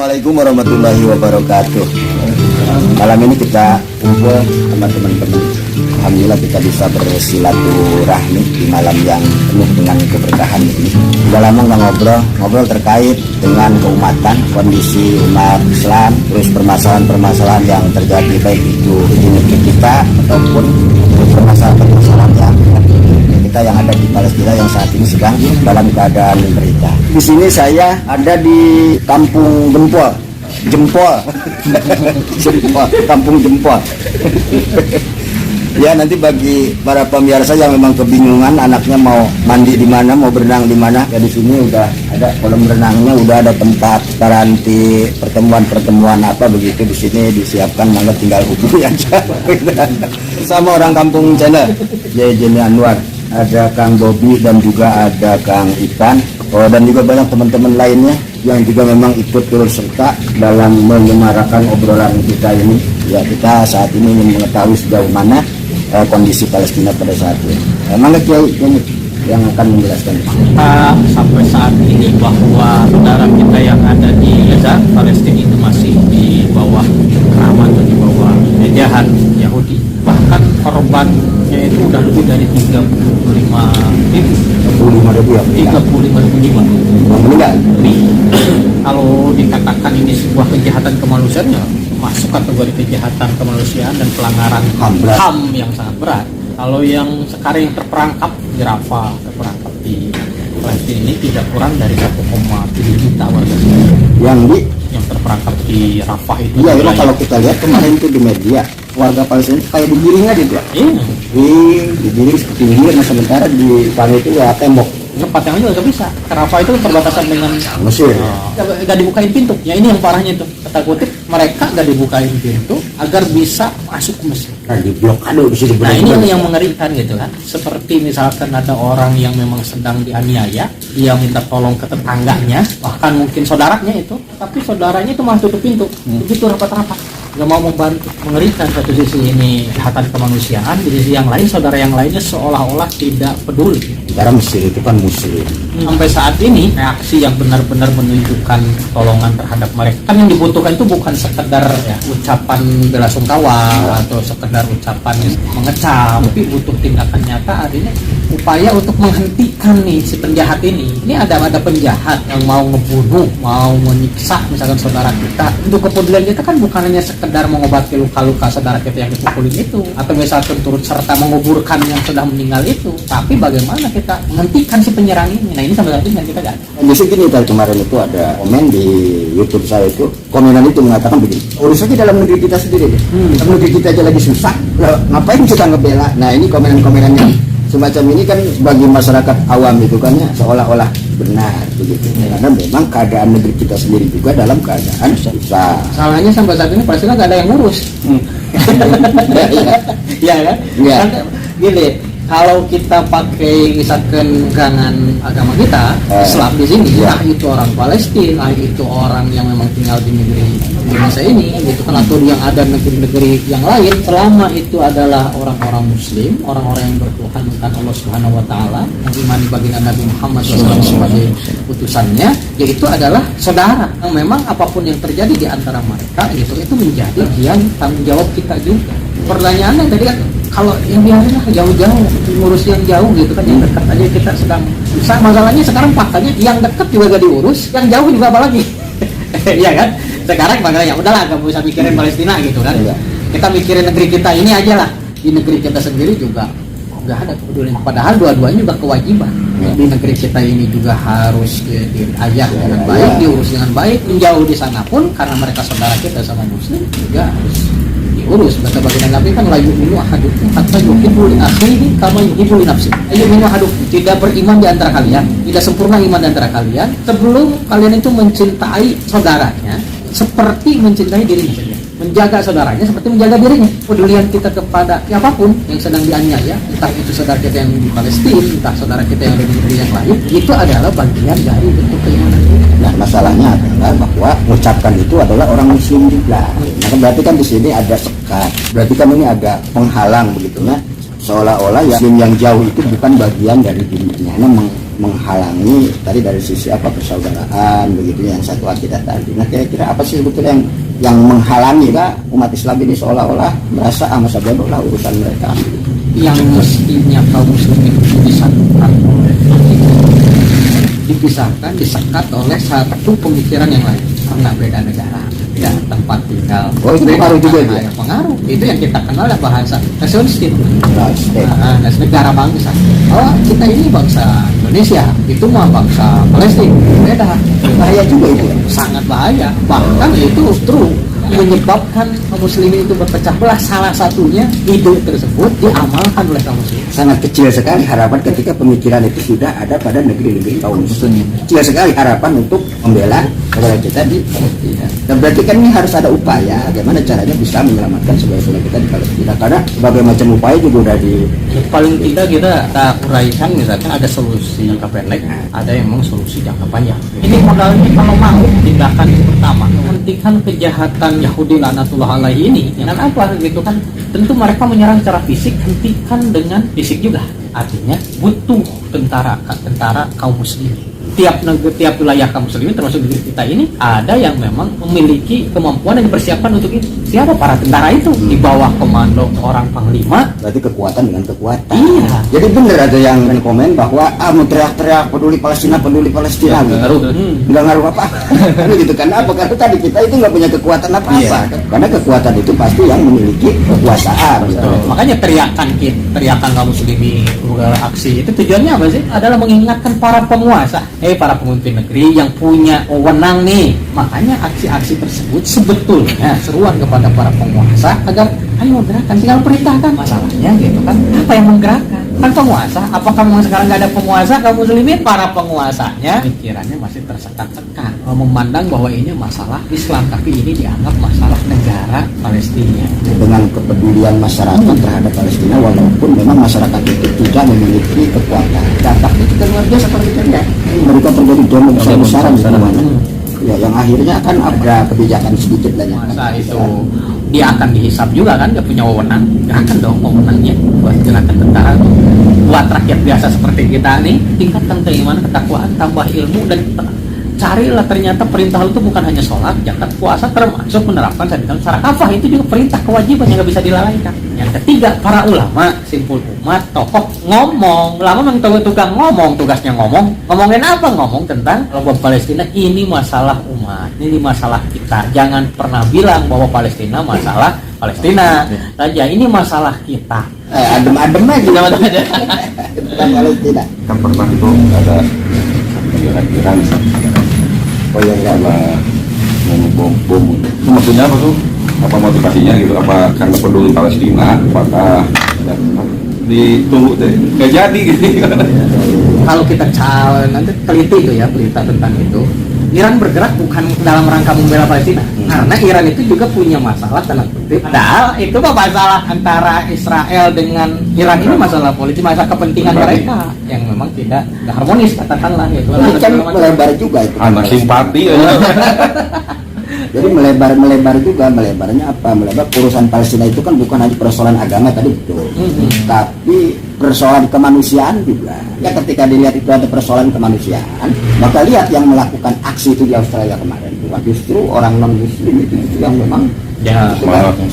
Assalamualaikum warahmatullahi wabarakatuh. Malam ini kita kumpul sama teman-teman. Alhamdulillah kita bisa bersilaturahmi di malam yang penuh dengan keberkahan ini. Sudah lama nggak ngobrol terkait dengan keumatan, kondisi umat Islam, terus permasalahan-permasalahan yang terjadi baik itu di negeri kita ataupun permasalahan-permasalahan yang ada di Palestina yang saat ini sedang dalam keadaan menderita. Di sini saya ada di Kampung Kampung Jempol. Ya, nanti bagi para pemirsa yang memang kebingungan anaknya mau mandi di mana, mau berenang di mana, ya di sini udah ada kolam renangnya, udah ada tempat nanti pertemuan apa begitu di sini disiapkan, mangga tinggal hubungi aja. Sama orang Kampung Channel, Jenny Anwar, ada Kang Bobi dan juga ada Kang Ipan, dan juga banyak teman-teman lainnya yang juga memang ikut turut serta dalam menyemarakan obrolan kita ini. Ya, kita saat ini ingin mengetahui sejauh mana kondisi Palestina pada saat ini. Mangga Kiai yang akan menjelaskan. Sampai saat ini bahwa saudara kita yang ada di Gaza, Palestina itu masih di bawah keramat atau di bawah jajahan Yahudi. Bahkan korbannya itu udah lebih dari 35.000 jiwa. Meninggal. Kalau dikatakan ini sebuah kejahatan kemanusiaan, ya masuk kategori kejahatan kemanusiaan dan pelanggaran HAM yang sangat berat. Kalau yang sekarang yang terperangkap di Rafah, terperangkap di Palestina ini tidak kurang dari 1,7 juta warga yang terperangkap di Rafah itu. Iya, kalau kita lihat kemarin itu di media, warga Palestina kayak digiring aja tuh. Iya. Digiring seperti gilir, nah sementara di sana itu ya tembok. Tempat yang juga nggak bisa. Rafah itu perbatasan dengan Mesir. Nggak dibukain pintu. Ya ini yang parahnya itu. Kata kutip, mereka nggak dibukain pintu agar bisa masuk ke Mesir. Nah, di blokade bisa Nah, ini yang mengerikan gitu kan. Seperti misalkan ada orang yang memang sedang dianiaya, dia minta tolong ke tetangganya, bahkan mungkin saudaranya itu, tapi saudaranya itu malah tutup pintu. Begitu rapat-rapat. Nggak mau membantu. Mengerikan. Satu sisi ini kejahatan kemanusiaan, di sisi yang lain saudara yang lainnya seolah-olah tidak peduli. Negara Mesir itu kan muslim. Sampai saat ini reaksi yang benar-benar menunjukkan pertolongan terhadap mereka, kan yang dibutuhkan itu bukan sekedar ya, ucapan bela sungkawa atau sekedar ucapan mengecam, tapi butuh tindakan nyata, artinya upaya untuk menghentikan nih si penjahat ini. Ini ada penjahat yang mau ngebunuh, mau menyiksa misalkan saudara kita. Untuk kepedulian kita kan bukan hanya sekedar mengobati luka-luka saudara kita yang dipukulin itu, atau misalkan turut serta menguburkan yang sudah meninggal itu, tapi bagaimana kita menghentikan si penyerang ini. Nah, ini sampai saat ini kan kita gagal. Bisa gini, tadi kemarin itu ada komen di YouTube saya itu, komenan itu mengatakan begini, urus aja dalam negeri kita sendiri deh. Dalam negeri kita aja lagi susah, ngapain kita ngebela? Nah, ini komenan-komenannya semacam ini kan bagi masyarakat awam itu kan ya seolah-olah benar begitu. Karena memang keadaan negeri kita sendiri juga dalam keadaan susah. Salahnya sampai saat ini Palestina nggak ada yang ngurus. Ya kan? Ya. Gini, kalau kita pakai misalkan pegangan agama kita, Islam di sini, entah itu orang Palestina, itu orang yang memang tinggal di negeri Indonesia ini, gitu kan, atau yang ada negeri-negeri yang lain, selama itu adalah orang-orang Muslim, orang-orang yang bertuhankan Allah Subhanahu Wa Taala, yang imani baginda Nabi Muhammad SAW sebagai utusannya, yaitu adalah saudara. Yang memang apapun yang terjadi di antara mereka, itu menjadi bagian tanggung jawab kita juga. Pertanyaannya tadi kan, kalau yang biarin lah jauh-jauh, ngurus yang jauh gitu kan, yang dekat aja kita sedang susah. Masalahnya sekarang faktanya yang dekat juga gak diurus, yang jauh juga apalagi. Iya kan? Sekarang makanya udahlah, gak usah mikirin Palestina gitu kan. Kita mikirin negeri kita ini aja lah. Di negeri kita sendiri juga nggak ada kepedulian. Padahal dua-duanya juga kewajiban. Di negeri kita ini juga harus diayah dengan baik, diurus dengan baik. Menjauh di sana pun karena mereka saudara kita sama Muslim juga harus urus. Kata baginda Nabi kan, la yu'minu ahadukum hatta yuhibbu li akhihi kama yuhibbu li nafsihi. Yu'minu ahadukum, tidak beriman di antara kalian, tidak sempurna iman di antara kalian sebelum kalian itu mencintai saudaranya seperti mencintai dirinya sendiri. Menjaga saudaranya seperti menjaga dirinya. Pedulian kita kepada siapapun yang sedang dianiaya, entah itu saudara kita yang di Palestina, entah saudara kita yang di negeri yang lain, itu adalah bagian dari bentuk keimanan kita. Nah, masalahnya adalah bahwa mengucapkan itu adalah orang Muslim juga. Nah, berarti kan di sini ada sekat. Berarti kan ini agak penghalang begitu ya. Seolah-olah ya Muslim yang jauh itu bukan bagian dari dirinya. Nah, menghalangi tadi dari sisi apa persaudaraan begitu yang satu akidah tadi. Nah kira-kira apa sih sebetulnya yang menghalangi kah umat Islam ini seolah-olah merasa masa bodoh lah urusan mereka. Yang mestinya kaum muslim itu dipisahkan oleh dipisahkan, disekat oleh satu pemikiran yang lain karena beda negara, beda tempat tinggal. Oh itu pengaruh juga itu. Ya, pengaruh. Itu yang kita kenal adalah bahasa nasionalistik. Nah, negara bangsa. Oh kita ini bangsa Indonesia, itu mah bangsa Palestina. Beda. Bahaya juga itu. Sangat bahaya. Bahkan itu justru menyebabkan kaum muslimin itu berpecah belah. Salah satunya ide tersebut diamalkan oleh kaum muslimin. Sangat kecil sekali harapan ketika pemikiran itu sudah ada pada negeri-negeri kaum muslimin. Kecil sekali harapan untuk membela negara kita di Palestina. Dan berarti kan ini harus ada upaya bagaimana caranya bisa menyelamatkan saudara-saudara kita di Palestina. Karena berbagai macam upaya juga udah di paling tidak kita uraikan misalkan ada solusi jangka pendek, ada yang memang solusi jangka panjang. Ini modalnya kalau mau tindakan yang pertama menghentikan kejahatan Yahudi laknatullah alaihi ini. Dan apa gitu kan? Tentu mereka menyerang secara fisik, hentikan dengan fisik juga. Artinya butuh tentara kaum muslimin. Tiap negeri, tiap wilayah kaum muslimin termasuk negeri kita ini ada yang memang memiliki kemampuan dan dipersiapkan untuk itu. Siapa para tentara itu? Di bawah komando orang panglima. berarti kekuatan dengan kekuatan. Iya. Jadi benar ada yang komen bahwa mau teriak-teriak peduli Palestina gitu. Nggak ngaruh apa kan gitu kan apa karena tadi kita itu nggak punya kekuatan apa-apa karena kekuatan itu pasti yang memiliki kekuasaan gitu. Makanya teriakan kaum muslimin aksi itu tujuannya apa sih? Adalah mengingatkan para penguasa, para pemimpin negeri yang punya wewenang nih. Makanya aksi-aksi tersebut sebetulnya seruan kepada para penguasa agar ayo gerakan, tinggal perintahkan. Masalahnya gitu kan, apa yang menggerakkan? Kan penguasa. Apakah memang sekarang nggak ada penguasa kaum muslimin? Para penguasanya pikirannya masih tersekat-sekat, memandang bahwa ini masalah Islam, tapi ini dianggap masalah negara Palestina. Dengan kepedulian masyarakat terhadap Palestina walaupun memang masyarakat itu tidak memiliki kekuatan. Dampaknya kita luar biasa kalau kita lihat. Mereka terjadi demo besar-besaran di mana. Ya, yang akhirnya akan ada kebijakan sedikit lah yang masa itu dia akan dihisap juga kan, dia punya wewenang, dia akan dong wewenangnya buat gerakan tentara tuh. Buat rakyat biasa seperti kita nih, tingkatkan keimanan, ketakwaan, tambah ilmu dan carilah ternyata perintah itu bukan hanya sholat, zakat, puasa, termasuk menerapkan secara kafah. Itu juga perintah kewajiban yang nggak bisa dilalaikan. Yang ketiga, para ulama, simpul umat, tokoh ngomong. Ulama memang tukang ngomong, tugasnya ngomong. Ngomongin apa? Ngomong tentang kalau Palestina ini masalah umat, ini masalah kita. Jangan pernah bilang bahwa Palestina masalah Palestina saja, ini masalah kita. Adem-adem aja tentang Palestina. Kan pernah itu ada Iran Oh ya sama bom. Itu maksudnya apa tuh? Apa motivasinya gitu? Apa karena peduli Palestina? Apakah ditunggu deh? Gak jadi gitu. Kalau kita nanti teliti itu ya berita tentang itu, Iran bergerak bukan dalam rangka membela Palestina, karena Iran itu juga punya masalah tanda kutip. Padahal itu mah masalah antara Israel dengan Iran ini masalah politik, masalah kepentingan mereka yang memang tidak harmonis katakanlah gitu. Ini kan melebar juga itu. Anak simpati ya. Jadi melebar juga, melebarnya apa? Melebar urusan Palestina itu kan bukan hanya persoalan agama tadi betul, tapi persoalan kemanusiaan juga. Ya ketika dilihat itu ada persoalan kemanusiaan, maka lihat yang melakukan aksi itu di Australia kemarin bukan justru orang non Muslim itu yang memang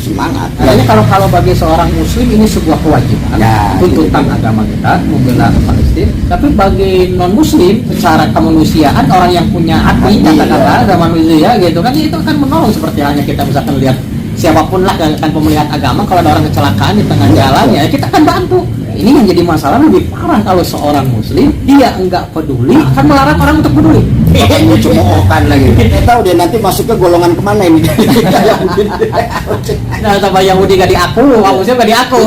semangat. Makanya kalau bagi seorang Muslim ini sebuah kewajiban, tuntutan agama kita membela Palestina. Tapi bagi non Muslim secara kemanusiaan, orang yang punya hati katakanlah ada manusia gitu kan, itu akan menolong. Seperti halnya kita misalkan lihat siapapun lah kan pemelihat agama, kalau ada orang kecelakaan di tengah jalan ya kita akan bantu. Ini yang jadi masalah lebih parah kalau seorang Muslim dia enggak peduli, kan melarang orang untuk peduli. Makanya cemoohkan lagi. Kita tahu dia nanti masuk ke golongan kemana ini. Nah, sama Yahudi gak diaku, Muslim gak diaku.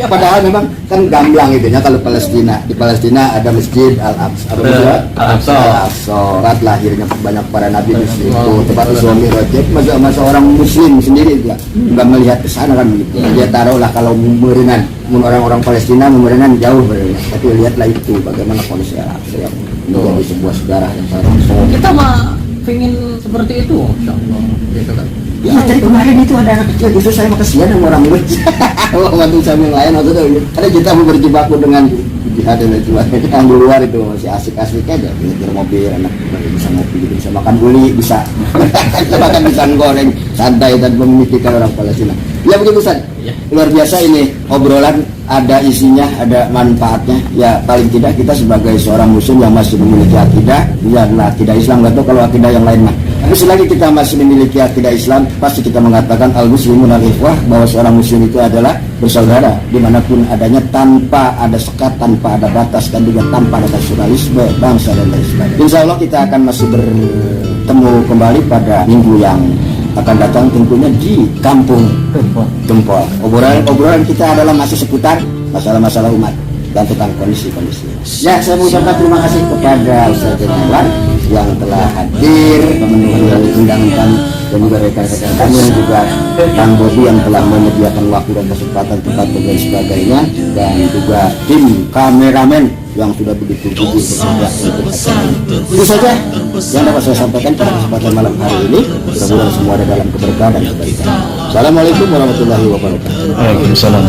Padahal memang kan gamblang itunya kalau Palestina. Di Palestina ada Masjid Al-Aqsa. Sholat lahirnya banyak para nabi di situ. Tempat suami rojek, masa orang Muslim sendiri juga nggak melihat ke sana kan begitu. Dia taruhlah kalau merinan orang-orang Palestina memerenan jauh berbeda. Tapi lihatlah itu bagaimana kondisi Al-Aqsa yang menjadi sebuah sejarah yang sangat. Kita mah pengen seperti itu, Insya Allah, gitu kan. Ya, dari kemarin itu ada anak kecil, justru saya mau kesian sama orang muda. Waktu saya yang lain waktu itu, karena kita mau berjibaku dengan jihad dan lain sebagainya. Yang di luar itu masih asik-asik aja, nyetir mobil, anak bisa ngopi gitu, bisa makan uli, bisa makan pisang goreng santai tanpa memikirkan orang Palestina. Ya begitu Ustaz. Ya. Luar biasa ini obrolan, ada isinya, ada manfaatnya. Ya paling tidak kita sebagai seorang muslim yang masih memiliki akidah, ya adalah akidah Islam, nggak tahu kalau akidah yang lain mah. Tapi selagi kita masih memiliki akidah Islam, pasti kita mengatakan al-muslimun al-ikhwah, bahwa seorang muslim itu adalah bersaudara dimanapun adanya, tanpa ada sekat, tanpa ada batas, dan juga tanpa ada nasionalisme bangsa dan lain sebagainya. Insya Allah kita akan masih bertemu kembali pada minggu yang akan datang, tentunya di Kampung Gempol. Obrolan kita adalah masih seputar masalah-masalah umat dan tentang kondisi-kondisi. Ya, saya mengucapkan terima kasih kepada Ustaz Jamal yang telah hadir memenuhi undangan kami, dan juga rekan-rekan kami, dan juga Kang Bodi yang telah menyediakan waktu dan kesempatan, tempat dan sebagainya, dan juga tim kameramen yang sudah begitu gigih bekerja untuk acara ini. Itu saja yang dapat saya sampaikan pada kesempatan malam hari ini. Mudah-mudahan semua ada dalam keberkahan dan kebaikan. Assalamualaikum warahmatullahi wabarakatuh. Waalaikumsalam.